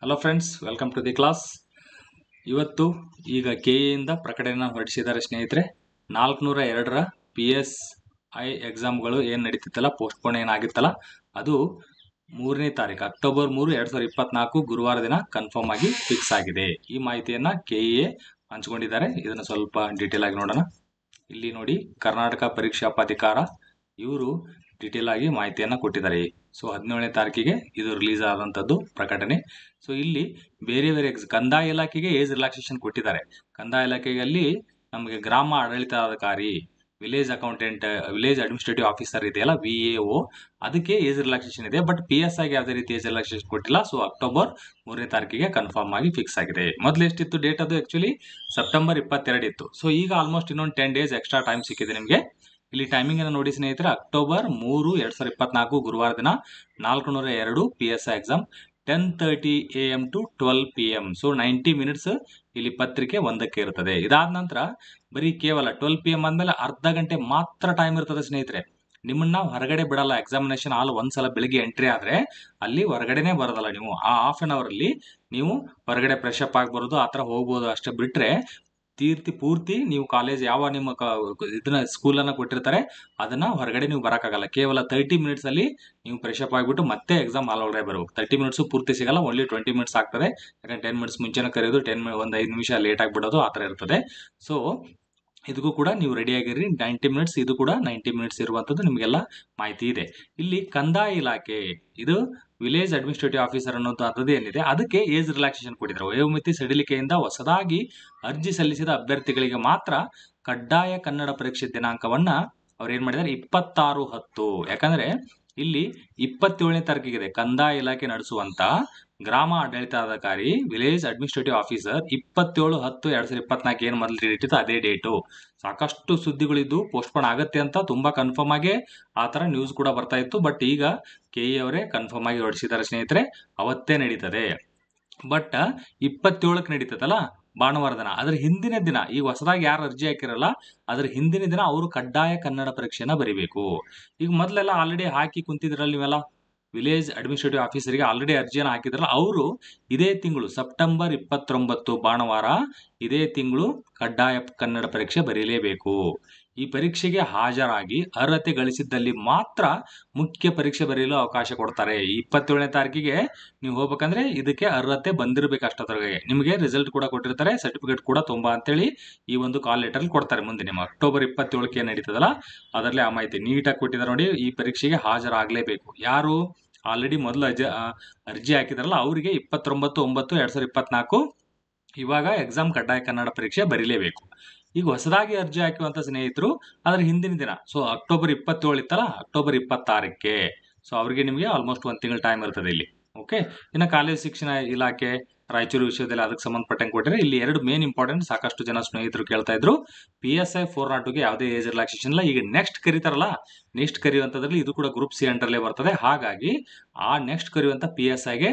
Hello friends, welcome to the class. ಇವತ್ತು ಈಗ ಕೆಎಯಿಂದ ಪ್ರಕಟಣೆಯನ್ನು ಹೊರಡಿಸಿದ್ದಾರೆ ಸ್ನೇಹಿತರೆ. 402ರ PSI ಎಕ್ಸಾಮ್ಗಳು ಏನು ನಡೀತಿತ್ತಲ್ಲ, ಪೋಸ್ಟ್ಪೋನ್ ಏನಾಗಿತ್ತಲ್ಲ, ಅದು 3ನೇ ತಾರೀಕು ಅಕ್ಟೋಬರ್ 3, 2024 ಗುರುವಾರ ದಿನ ಕನ್ಫರ್ಮ್ ಆಗಿ ಫಿಕ್ಸ್ ಆಗಿದೆ. ಈ ಮಾಹಿತಿಯನ್ನ ಕೆಇಎ ಹಂಚಿಕೊಂಡಿದ್ದಾರೆ. ಇದನ್ನು ಸ್ವಲ್ಪ ಡೀಟೇಲ್ ಆಗಿ ನೋಡೋಣ. ಇಲ್ಲಿ ನೋಡಿ, ಕರ್ನಾಟಕ ಪರೀಕ್ಷಾ ಪ್ರಾಧಿಕಾರ ಇವರು ಡೀಟೇಲ್ ಆಗಿ ಮಾಹಿತಿಯನ್ನ ಕೊಟ್ಟಿದ್ದಾರೆ. ಸೊ 17ನೇ ತಾರೀಕಿಗೆ ಇದು ರಿಲೀಸ್ ಆದಂಥದ್ದು ಪ್ರಕಟಣೆ. ಸೊ ಇಲ್ಲಿ ಬೇರೆ ಬೇರೆ ಕಂದಾಯ ಇಲಾಖೆಗೆ ಏಜ್ ರಿಲ್ಯಾಕ್ಸೇಷನ್ ಕೊಟ್ಟಿದ್ದಾರೆ. ಕಂದಾಯ ಇಲಾಖೆಯಲ್ಲಿ ನಮಗೆ ಗ್ರಾಮ ಆಡಳಿತಾಧಿಕಾರಿ, village accountant, village administrative officer ಇದೆಯಲ್ಲ, VAO, ಅದಕ್ಕೆ ಏಜ್ ರಿಲ್ಯಾಕ್ಸೇಷನ್ ಇದೆ. ಬಟ್ PSIಗೆ ಯಾವುದೇ ರೀತಿ ಏಜ್ ರಿಲ್ಯಾಕ್ಸೇಷನ್ ಕೊಟ್ಟಿಲ್ಲ. ಸೊ ಅಕ್ಟೋಬರ್ 3ನೇ ತಾರೀಕಿಗೆ ಕನ್ಫರ್ಮ್ ಆಗಿ ಫಿಕ್ಸ್ ಆಗಿದೆ. ಮೊದಲು ಎಷ್ಟಿತ್ತು ಡೇಟ್? ಅದು ಆಕ್ಚುಲಿ ಸೆಪ್ಟೆಂಬರ್ 22 ಇತ್ತು. ಸೊ ಈಗ ಆಲ್ಮೋಸ್ಟ್ ಇನ್ನೊಂದು 10 ಡೇಸ್ ಎಕ್ಸ್ಟ್ರಾ ಟೈಮ್ ಸಿಕ್ಕಿದೆ ನಿಮಗೆ. ಇಲ್ಲಿ ಟೈಮಿಂಗ್ ಅನ್ನು ನೋಡಿ ಸ್ನೇಹಿತರೆ, ಅಕ್ಟೋಬರ್ 3, 2024 ಗುರುವಾರ ದಿನ 402 PSI exam 10:30 AM to 12 PM. So 90 minutes ಇಲ್ಲಿ ಪತ್ರಿಕೆ ಒಂದಕ್ಕೆ ಇರ್ತದೆ. ಇದಾದ ನಂತರ ಬರೀ ಕೇವಲ 12 PM ಆದ್ಮೇಲೆ ಅರ್ಧ ಗಂಟೆ ಮಾತ್ರ ಟೈಮ್ ಇರ್ತದೆ ಸ್ನೇಹಿತರೆ. ನಿಮ್ಮನ್ನ ಹೊರಗಡೆ ಬಿಡಲ್ಲ. ಎಕ್ಸಾಮಿನೇಷನ್ ಹಾಲ್ ಒಂದ್ಸಲ ಬೆಳಿಗ್ಗೆ ಎಂಟ್ರಿ ಆದ್ರೆ ಅಲ್ಲಿ ಹೊರಗಡೆನೆ ಬರೋದಲ್ಲ. ನೀವು ಆ ಹಾಫ್ ಅನ್ ಅವರ್ ಅಲ್ಲಿ ನೀವು ಹೊರಗಡೆ ಫ್ರೆಶ್ ಅಪ್ ಆಗಿ ಬರೋದು, ಆತರ ಹೋಗ್ಬೋದು ಅಷ್ಟೇ. ಬಿಟ್ರೆ ಪೂರ್ತಿ ನೀವು ಕಾಲೇಜ್ ಯಾವ ನಿಮ್ಮ ಇದನ್ನ ಸ್ಕೂಲ್ ಅನ್ನ ಕೊಟ್ಟಿರ್ತಾರೆ ಅದನ್ನ ಹೊರಗಡೆ ನೀವು ಬರಕ್ಕಾಗಲ್ಲ. ಕೇವಲ 30 ಮಿನಿಟ್ಸ್ ಅಲ್ಲಿ ನೀವು ಫ್ರೆಶ್ ಅಪ್ ಆಗಿಬಿಟ್ಟು ಮತ್ತೆ ಎಕ್ಸಾಮ್ ಹಾಲ್ ಒಳಗಡೆ ಬರಬೇಕು. 30 ಮಿನಿಟ್ಸ್ ಪೂರ್ತಿ ಸಿಗಲ್ಲ, ಓನ್ಲಿ 20 ಮಿನಿಟ್ಸ್ ಆಗ್ತದೆ. ಯಾಕಂದ್ರೆ 10 ಮಿನಿಟ್ಸ್ ಮುಂಚೆನೇ ಕರೆಯೋದು, ಒಂದು 5 ನಿಮಿಷ ಲೇಟ್ ಆಗಿಬಿಡೋದು, ಆ ಥರ ಇರ್ತದೆ. ಸೊ ಇದಕ್ಕೂ ಕೂಡ ನೀವು ರೆಡಿ ಆಗಿರಿ. 90 ಮಿನಿಟ್ಸ್, ಇದು ಕೂಡ 90 ಮಿನಿಟ್ಸ್ ಇರುವಂತದ್ದು ನಿಮಗೆಲ್ಲ ಮಾಹಿತಿ ಇದೆ. ಇಲ್ಲಿ ಕಂದಾಯ ಇಲಾಖೆ, ಇದು ವಿಲೇಜ್ ಅಡ್ಮಿನಿಸ್ಟ್ರೇಟಿವ್ ಆಫೀಸರ್ ಅನ್ನೋದು ಏನಿದೆ, ಅದಕ್ಕೆ ಏಜ್ ರಿಲ್ಯಾಕ್ಸೇಷನ್ ಕೊಟ್ಟಿದ್ದಾರೆ. ವಯೋಮಿತಿ ಸಡಿಲಿಕೆಯಿಂದ ಹೊಸದಾಗಿ ಅರ್ಜಿ ಸಲ್ಲಿಸಿದ ಅಭ್ಯರ್ಥಿಗಳಿಗೆ ಮಾತ್ರ ಕಡ್ಡಾಯ ಕನ್ನಡ ಪರೀಕ್ಷೆ ದಿನಾಂಕವನ್ನ ಅವ್ರು ಏನ್ ಮಾಡಿದ್ದಾರೆ, 26/10. ಯಾಕಂದ್ರೆ ಇಲ್ಲಿ 27ನೇ ತಾರೀಕಿಗಿದೆ ಕಂದಾಯ ಇಲಾಖೆ ನಡೆಸುವಂತ ಗ್ರಾಮ ಆಡಳಿತಾಧಿಕಾರಿ, ವಿಲೇಜ್ ಅಡ್ಮಿನಿಸ್ಟ್ರೇಟಿವ್ ಆಫೀಸರ್ 27/10/2024 ಏನ್ ಮೊದಲು ಡೇಟ್ ಇತ್ತು ಅದೇ ಡೇಟು. ಸಾಕಷ್ಟು ಸುದ್ದಿಗಳಿದ್ದು ಪೋಸ್ಟ್ಪೋನ್ ಆಗತ್ತೆ ಅಂತ ತುಂಬಾ ಕನ್ಫರ್ಮ್ ಆಗಿ ಆ ತರ ನ್ಯೂಸ್ ಕೂಡ ಬರ್ತಾ ಇತ್ತು. ಬಟ್ ಈಗ ಕೆಇ ಅವರೇ ಕನ್ಫರ್ಮ್ ಆಗಿ ಹೊರಡಿಸಿದ್ದಾರೆ ಸ್ನೇಹಿತರೆ, ಅವತ್ತೇ ನಡೀತದೆ. ಬಟ್ 27ಕ್ಕೆ ನಡೀತದಲ್ಲ ಭಾನುವಾರ ದಿನ, ಅದ್ರ ಹಿಂದಿನ ದಿನ ಈಗ ಹೊಸದಾಗಿ ಯಾರು ಅರ್ಜಿ ಹಾಕಿರಲ್ಲ ಅದ್ರ ಹಿಂದಿನ ದಿನ ಅವರು ಕಡ್ಡಾಯ ಕನ್ನಡ ಪರೀಕ್ಷೆನ ಬರೀಬೇಕು. ಈಗ ಮೊದಲೆಲ್ಲ ಆಲ್ರೆಡಿ ಹಾಕಿ ಕುಂತಿದ್ರಲ್ಲ ನೀವೆಲ್ಲ, ವಿಲೇಜ್ ಅಡ್ಮಿನಿಸ್ಟ್ರೇಟಿವ್ ಆಫೀಸರ್ಗೆ ಆಲ್ರೆಡಿ ಅರ್ಜಿಯನ್ನು ಹಾಕಿದ್ರಲ್ಲ, ಅವರು ಇದೇ ತಿಂಗಳು ಸೆಪ್ಟೆಂಬರ್ 29 ಭಾನುವಾರ ಇದೇ ತಿಂಗಳು ಕಡ್ಡಾಯ ಕನ್ನಡ ಪರೀಕ್ಷೆ ಬರೀಲೇಬೇಕು. ಈ ಪರೀಕ್ಷೆಗೆ ಹಾಜರಾಗಿ ಅರ್ಹತೆ ಗಳಿಸಿದ್ದಲ್ಲಿ ಮಾತ್ರ ಮುಖ್ಯ ಪರೀಕ್ಷೆ ಬರೆಯಲು ಅವಕಾಶ ಕೊಡ್ತಾರೆ. 27ನೇ ತಾರೀಕಿಗೆ ನೀವು ಹೋಗ್ಬೇಕಂದ್ರೆ ಇದಕ್ಕೆ ಅರ್ಹತೆ ಬಂದಿರಬೇಕು. ಅಷ್ಟೊತ್ತಿಗೆ ನಿಮಗೆ ರಿಸಲ್ಟ್ ಕೂಡ ಕೊಟ್ಟಿರ್ತಾರೆ, ಸರ್ಟಿಫಿಕೇಟ್ ಕೂಡ ತುಂಬಾ ಅಂತೇಳಿ ಈ ಒಂದು ಕಾಲ್ ಲೆಟರ್ ಕೊಡ್ತಾರೆ. ಮುಂದೆ ನಿಮ್ಮ ಅಕ್ಟೋಬರ್ 27ಕ್ಕೆ ಏನ್ ನಡೀತದಲ್ಲ ಅದರಲ್ಲಿ ಆ ಮಾಹಿತಿ ನೀಟಾಗಿ ಕೊಟ್ಟಿದ್ದಾರೆ ನೋಡಿ. ಈ ಪರೀಕ್ಷೆಗೆ ಹಾಜರಾಗಲೇಬೇಕು. ಯಾರು ಆಲ್ರೆಡಿ ಮೊದಲು ಅರ್ಜಿ ಹಾಕಿದ್ರಲ್ಲ ಅವರಿಗೆ 29/9/2024 ಇವಾಗ ಎಕ್ಸಾಮ್ ಕಡ್ಡಾಯ ಕನ್ನಡ ಪರೀಕ್ಷೆ ಬರೀಲೇಬೇಕು. ಈಗ ಹೊಸದಾಗಿ ಅರ್ಜಿ ಹಾಕುವಂತ ಸ್ನೇಹಿತರು ಅದರ ಹಿಂದಿನ ದಿನ, ಸೊ ಅಕ್ಟೋಬರ್ 27 ಇತ್ತಲ್ಲ, ಅಕ್ಟೋಬರ್ 26ಕ್ಕೆ, ಸೊ ಅವ್ರಿಗೆ ನಿಮಗೆ ಆಲ್ಮೋಸ್ಟ್ 1 ತಿಂಗಳ ಟೈಮ್ ಇರ್ತದೆ ಇಲ್ಲಿ. ಓಕೆ, ಇನ್ನು ಕಾಲೇಜ್ ಶಿಕ್ಷಣ ಇಲಾಖೆ ರಾಯಚೂರು ವಿಶ್ವವಿದ್ಯಾಲಯ ಅದಕ್ಕೆ ಸಂಬಂಧಪಟ್ಟಂಗೆ ಕೊಟ್ಟರೆ ಇಲ್ಲಿ 2 ಮೇನ್ ಇಂಪಾರ್ಟೆಂಟ್ ಸಾಕಷ್ಟು ಜನ ಸ್ನೇಹಿತರು ಕೇಳ್ತಾ ಇದ್ರು. PSI 402ಗೆ ಯಾವುದೇ ಏಜ್ ರಿಲ್ಯಾಕ್ಸೇಷನ್ ಇಲ್ಲ. ಈಗ ನೆಕ್ಸ್ಟ್ ಕರೀತಾರಲ್ಲ, ನೆಕ್ಸ್ಟ್ ಕರೆಯುವಂತದ್ರಲ್ಲಿ ಇದು ಕೂಡ ಗ್ರೂಪ್ C ಅಂಡರ್ಲೇ ಬರ್ತದೆ. ಹಾಗಾಗಿ ಆ ನೆಕ್ಸ್ಟ್ ಕರೆಯುವಂತ PSIಗೆ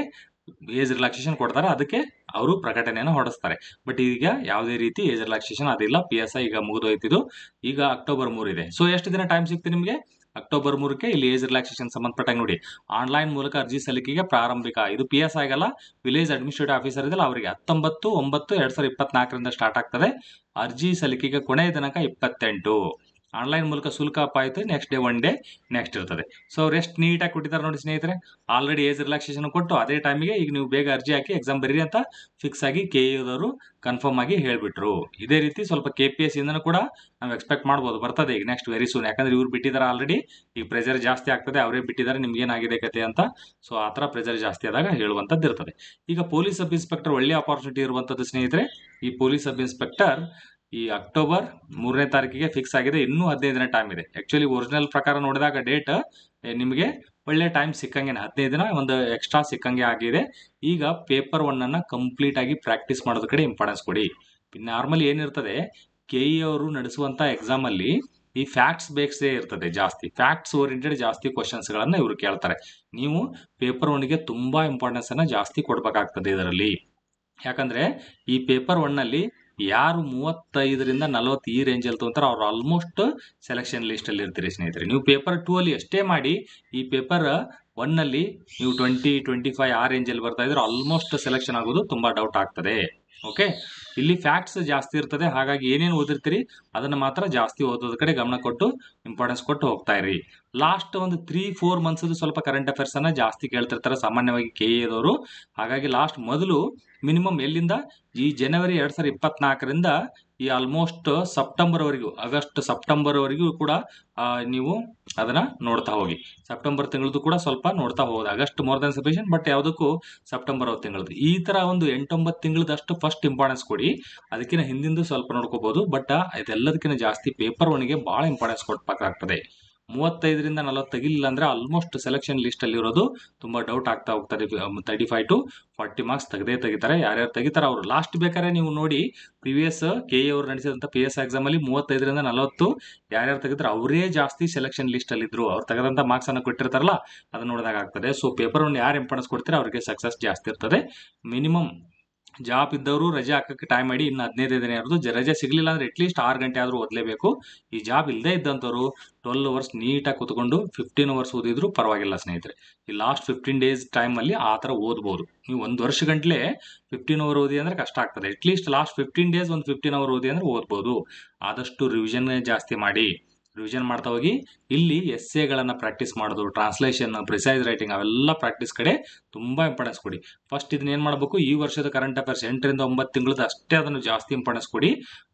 ಏಜ್ ರಿಲ್ಯಾಕ್ಸೇಷನ್ ಕೊಡ್ತಾರೆ, ಅದಕ್ಕೆ ಅವರು ಪ್ರಕಟಣೆಯನ್ನು ಹೊರಡಿಸ್ತಾರೆ. ಬಟ್ ಈಗ ಯಾವುದೇ ರೀತಿ ಏಜ್ ರಿಲ್ಯಾಕ್ಸೇಷನ್ ಅದಿಲ್ಲ. PSI ಈಗ ಮುಗಿದೋಯ್ತಿದ್ದು, ಈಗ ಅಕ್ಟೋಬರ್ 3 ಇದೆ. ಸೊ ಎಷ್ಟು ದಿನ ಟೈಮ್ ಸಿಗ್ತದೆ ನಿಮಗೆ? ಅಕ್ಟೋಬರ್ 3ಕ್ಕೆ ಇಲ್ಲಿ ಏಜ್ ರಿಲ್ಯಾಕ್ಸೇಷನ್ ಸಂಬಂಧಪಟ್ಟಂಗೆ ನೋಡಿ, ಆನ್ಲೈನ್ ಮೂಲಕ ಅರ್ಜಿ ಸಲ್ಲಿಕೆಗೆ ಪ್ರಾರಂಭಿಕ, ಇದು PSI ಆಗಲ್ಲ, ವಿಲೇಜ್ ಅಡ್ಮಿನಿಸ್ಟ್ರೇಟಿವ್ ಆಫೀಸರ್ ಇದೆಲ್ಲ ಅವರಿಗೆ 19/9/2024 ಸ್ಟಾರ್ಟ್ ಆಗ್ತದೆ. ಅರ್ಜಿ ಸಲ್ಲಿಕೆಗೆ ಕೊನೆಯ ದಿನಾಂಕ 28. ಆನ್ಲೈನ್ ಮೂಲಕ ಶುಲ್ಕ ಆಯ್ತು, ನೆಕ್ಸ್ಟ್ ಡೇ 1 ಡೇ ನೆಕ್ಸ್ಟ್ ಇರ್ತದೆ. ಸೊ ಅವ್ರು ಎಷ್ಟು ನೀಟಾಗಿ ಕೊಟ್ಟಿದ್ದಾರೆ ನೋಡಿ ಸ್ನೇಹಿತರೆ. ಆಲ್ರೆಡಿ ಏಜ್ ರಿಲ್ಯಾಕ್ಸೇಷನ್ ಕೊಟ್ಟು ಅದೇ ಟೈಮಿಗೆ ಈಗ ನೀವು ಬೇಗ ಅರ್ಜಿ ಹಾಕಿ ಎಕ್ಸಾಮ್ ಬರೀರಿ ಅಂತ ಫಿಕ್ಸ್ ಆಗಿ ಕೆಇದವರು ಕನ್ಫರ್ಮ್ ಆಗಿ ಹೇಳ್ಬಿಟ್ರು. ಇದೇ ರೀತಿ ಸ್ವಲ್ಪ KPSC ಇಂದನೂ ಕೂಡ ನಾವು ಎಕ್ಸ್ಪೆಕ್ಟ್ ಮಾಡ್ಬೋದು, ಬರ್ತದೆ ಈಗ ನೆಕ್ಸ್ಟ್ ವೆರಿ ಸೂನ್. ಯಾಕಂದ್ರೆ ಇವ್ರು ಬಿಟ್ಟಿದ್ದಾರೆ ಆಲ್ರೆಡಿ, ಈಗ ಪ್ರೆಷರ್ ಜಾಸ್ತಿ ಆಗ್ತದೆ, ಅವರೇ ಬಿಟ್ಟಿದ್ದಾರೆ ನಿಮ್ಗೆ ಏನಾಗಿದೆ ಕತೆ ಅಂತ. ಸೊ ಆ ಥರ ಪ್ರೆಷರ್ ಜಾಸ್ತಿ ಆದಾಗ ಹೇಳುವಂಥದ್ದು ಇರ್ತದೆ. ಈಗ ಪೊಲೀಸ್ ಸಬ್ ಇನ್ಸ್ಪೆಕ್ಟರ್ ಒಳ್ಳೆ ಅಪಾರ್ಚುನಿಟಿ ಇರುವಂಥದ್ದು ಸ್ನೇಹಿತರೆ. ಈ ಪೊಲೀಸ್ ಸಬ್ ಇನ್ಸ್ಪೆಕ್ಟರ್ ಈ ಅಕ್ಟೋಬರ್ 3ನೇ ತಾರೀಕಿಗೆ ಫಿಕ್ಸ್ ಆಗಿದೆ. ಇನ್ನೂ 15 ದಿನ ಟೈಮ್ ಇದೆ. ಆಕ್ಚುಲಿ ಒರಿಜಿನಲ್ ಪ್ರಕಾರ ನೋಡಿದಾಗ ಡೇಟ್ ನಿಮಗೆ ಒಳ್ಳೆ ಟೈಮ್ ಸಿಕ್ಕಂಗೆ 15 ದಿನ ಒಂದು ಎಕ್ಸ್ಟ್ರಾ ಸಿಕ್ಕಂಗೆ ಆಗಿದೆ. ಈಗ ಪೇಪರ್ 1 ಅನ್ನ ಕಂಪ್ಲೀಟ್ ಆಗಿ ಪ್ರಾಕ್ಟೀಸ್ ಮಾಡೋದ ಕಡೆ ಇಂಪಾರ್ಟೆನ್ಸ್ ಕೊಡಿ. ನಾರ್ಮಲಿ ಏನಿರ್ತದೆ, ಕೆಇ ಅವರು ನಡೆಸುವಂತ ಎಕ್ಸಾಮ್ ಅಲ್ಲಿ ಈ ಫ್ಯಾಕ್ಟ್ಸ್ ಬೇಸ್ಡೇ ಇರ್ತದೆ ಜಾಸ್ತಿ, ಫ್ಯಾಕ್ಟ್ಸ್ ಓರಿಯೆಂಟೆಡ್ ಜಾಸ್ತಿ ಕ್ವಶನ್ಸ್ ಗಳನ್ನ ಇವರು ಕೇಳ್ತಾರೆ. ನೀವು ಪೇಪರ್ 1ಗೆ ತುಂಬಾ ಇಂಪಾರ್ಟೆನ್ಸ್ ಅನ್ನ ಜಾಸ್ತಿ ಕೊಡ್ಬೇಕಾಗ್ತದೆ ಇದರಲ್ಲಿ. ಯಾಕಂದ್ರೆ ಈ ಪೇಪರ್ 1 ನಲ್ಲಿ ಯಾರು 35ರಿಂದ 40 ಈ ರೇಂಜ್ ಅಲ್ಲಿ ತಗೊಂತಾರೆ ಅವ್ರು ಆಲ್ಮೋಸ್ಟ್ ಸೆಲೆಕ್ಷನ್ ಲಿಸ್ಟ್ ಅಲ್ಲಿ ಇರ್ತೀರಿ ಸ್ನೇಹಿತರೆ. ನೀವು ಪೇಪರ್ 2 ಅಲ್ಲಿ ಎಷ್ಟೇ ಮಾಡಿ ಈ ಪೇಪರ್ ಒನ್ನಲ್ಲಿ ನೀವು 20-25 ಆ ರೇಂಜಲ್ಲಿ ಬರ್ತಾ ಇದ್ರೆ ಆಲ್ಮೋಸ್ಟ್ ಸೆಲೆಕ್ಷನ್ ಆಗೋದು ತುಂಬ ಡೌಟ್ ಆಗ್ತದೆ. ಓಕೆ, ಇಲ್ಲಿ ಫ್ಯಾಕ್ಟ್ಸ್ ಜಾಸ್ತಿ ಇರ್ತದೆ, ಹಾಗಾಗಿ ಏನೇನು ಓದಿರ್ತೀರಿ ಅದನ್ನು ಮಾತ್ರ ಜಾಸ್ತಿ ಓದೋದ ಕಡೆ ಗಮನ ಕೊಟ್ಟು ಇಂಪಾರ್ಟೆನ್ಸ್ ಕೊಟ್ಟು ಹೋಗ್ತಾ ಇರಿ. ಲಾಸ್ಟ್ ಒಂದು 3-4 ಮಂತ್ಸ್ ಸ್ವಲ್ಪ ಕರೆಂಟ್ ಅಫೇರ್ಸ್ ಅನ್ನ ಜಾಸ್ತಿ ಕೇಳ್ತಿರ್ತಾರೆ ಸಾಮಾನ್ಯವಾಗಿ KA ಹಾಗಾಗಿ ಲಾಸ್ಟ್ ಮೊದಲು ಮಿನಿಮಮ್ ಎಲ್ಲಿಂದ ಈ ಜನವರಿ 2024ರಿಂದ ಈ ಆಲ್ಮೋಸ್ಟ್ ಆಗಸ್ಟ್ ಸೆಪ್ಟೆಂಬರ್ ವರೆಗೂ ಕೂಡ ನೀವು ಅದನ್ನ ನೋಡ್ತಾ ಹೋಗಿ. ಸೆಪ್ಟೆಂಬರ್ ತಿಂಗಳದ್ದು ಕೂಡ ಸ್ವಲ್ಪ ನೋಡ್ತಾ ಹೋಗೋದು. August more than sufficient, but ಯಾವುದಕ್ಕೂ ಸೆಪ್ಟೆಂಬರ್ ತಿಂಗಳದ್ದು ಈ ತರ ಒಂದು 8-9 ತಿಂಗಳದಷ್ಟು ಫಸ್ಟ್ ಇಂಪಾರ್ಟೆನ್ಸ್ ಕೊಡಿ. ಅದಕ್ಕಿಂತ ಹಿಂದಿಂದು ಸ್ವಲ್ಪ ನೋಡ್ಕೋಬಹುದು, ಬಟ್ ಇದೆಲ್ಲದಕ್ಕಿಂತ ಜಾಸ್ತಿ ಪೇಪರ್ ಒನ್ಗೆ ಬಹಳ ಇಂಪಾರ್ಟೆನ್ಸ್ ಕೊಡ್ಬೇಕಾಗ್ತದೆ. 35-40 ತೆಗಿಲಿಲ್ಲ ಅಂದ್ರೆ ಆಲ್ಮೋಸ್ಟ್ ಸೆಲೆಕ್ಷನ್ ಲಿಸ್ಟ್ ಅಲ್ಲಿ ಇರೋದು ತುಂಬಾ ಡೌಟ್ ಆಗ್ತಾ ಹೋಗ್ತದೆ. 35-40 ಮಾರ್ಕ್ಸ್ ತೆಗಿತಾರೆ. ಯಾರ್ಯಾರು ತೆಗಿತಾರೆ ಅವರು ಲಾಸ್ಟ್ ಬೇಕಾದ್ರೆ ನೀವು ನೋಡಿ, ಪ್ರಿವಿಯಸ್ KA ಅವರು ನಡೆಸಿದಂತ PS ಎಕ್ಸಾಮ್ ಅಲ್ಲಿ 35-40 ಯಾರ್ಯಾರು ತೆಗಿತಾರೆ ಅವರೇ ಜಾಸ್ತಿ ಸೆಲೆಕ್ಷನ್ ಲಿಸ್ಟ್ ಅಲ್ಲಿ ಇದ್ರು. ಅವ್ರು ತೆಗೆದಂತ ಮಾರ್ಕ್ಸ್ ಅನ್ನು ಕೊಟ್ಟಿರ್ತಾರಲ್ಲ ಅದನ್ನ ನೋಡಿದಾಗ ಆಗ್ತದೆ. ಸೊ ಪೇಪರ್ ಒನ್ ಯಾರು ಇಂಪಾರ್ಟೆನ್ಸ್ ಕೊಡ್ತಾರೆ ಅವರಿಗೆ ಸಕ್ಸಸ್ ಜಾಸ್ತಿ ಇರ್ತದೆ. ಮಿನಿಮಮ್ ಜಾಬ್ ಇದ್ದವರು ರಜೆ ಹಾಕಕ್ಕೆ ಟೈಮ್ ಮಾಡಿ ಇನ್ನು 15 ದಿನ ಇರೋದು. ರಜೆ ಸಿಗ್ಲಿಲ್ಲ ಅಂದ್ರೆ ಅಟ್ಲೀಸ್ಟ್ 6 ಗಂಟೆ ಆದ್ರೂ ಓದಲೇಬೇಕು. ಈ ಜಾಬ್ ಇಲ್ಲದೆ ಇದ್ದಂಥವ್ರು 12 ಅವರ್ಸ್ ನೀಟಾಗಿ ಕುತ್ಕೊಂಡು 15 ಅವರ್ಸ್ ಓದಿದ್ರು ಪರವಾಗಿಲ್ಲ ಸ್ನೇಹಿತರೆ. ಈ ಲಾಸ್ಟ್ 15 ಡೇಸ್ ಟೈಮ್ ಅಲ್ಲಿ ಆ ತರ ಓದ್ಬೋದು. ನೀವು 1 ವರ್ಷ ಗಂಟ್ಲೆ 15 ಅವರ್ ಓದಿ ಅಂದ್ರೆ ಕಷ್ಟ ಆಗ್ತದೆ. ಅಟ್ಲೀಸ್ಟ್ ಲಾಸ್ಟ್ 15 ಡೇಸ್ ಒಂದು 15 ಅವರ್ ಓದಿ ಅಂದ್ರೆ ಓದ್ಬೋದು. ಆದಷ್ಟು ರಿವಿಷನ್ ಜಾಸ್ತಿ ಮಾಡಿ, ರಿವಿಷನ್ ಮಾಡ್ತಾ ಹೋಗಿ. ಇಲ್ಲಿ ಎಸ್ಸೆಗಳನ್ನ ಪ್ರಾಕ್ಟೀಸ್ ಮಾಡೋದು, ಟ್ರಾನ್ಸ್ಲೇಷನ್, ಪ್ರಿಸೈಸ್ ರೈಟಿಂಗ್ ಅವೆಲ್ಲ ಪ್ರಾಕ್ಟೀಸ್ ಕಡೆ ತುಂಬಾ ಇಂಪಾರ್ಟೆನ್ಸ್ ಕೊಡಿ. ಫಸ್ಟ್ ಇದನ್ನ ಏನ್ ಮಾಡಬೇಕು, ಈ ವರ್ಷದ ಕರೆಂಟ್ ಅಫೇರ್ಸ್ 8-9 ತಿಂಗಳದ ಅಷ್ಟೇ ಅದನ್ನು ಜಾಸ್ತಿ ಇಂಪಾರ್ಟೆನ್ಸ್ ಕೊಡಿ.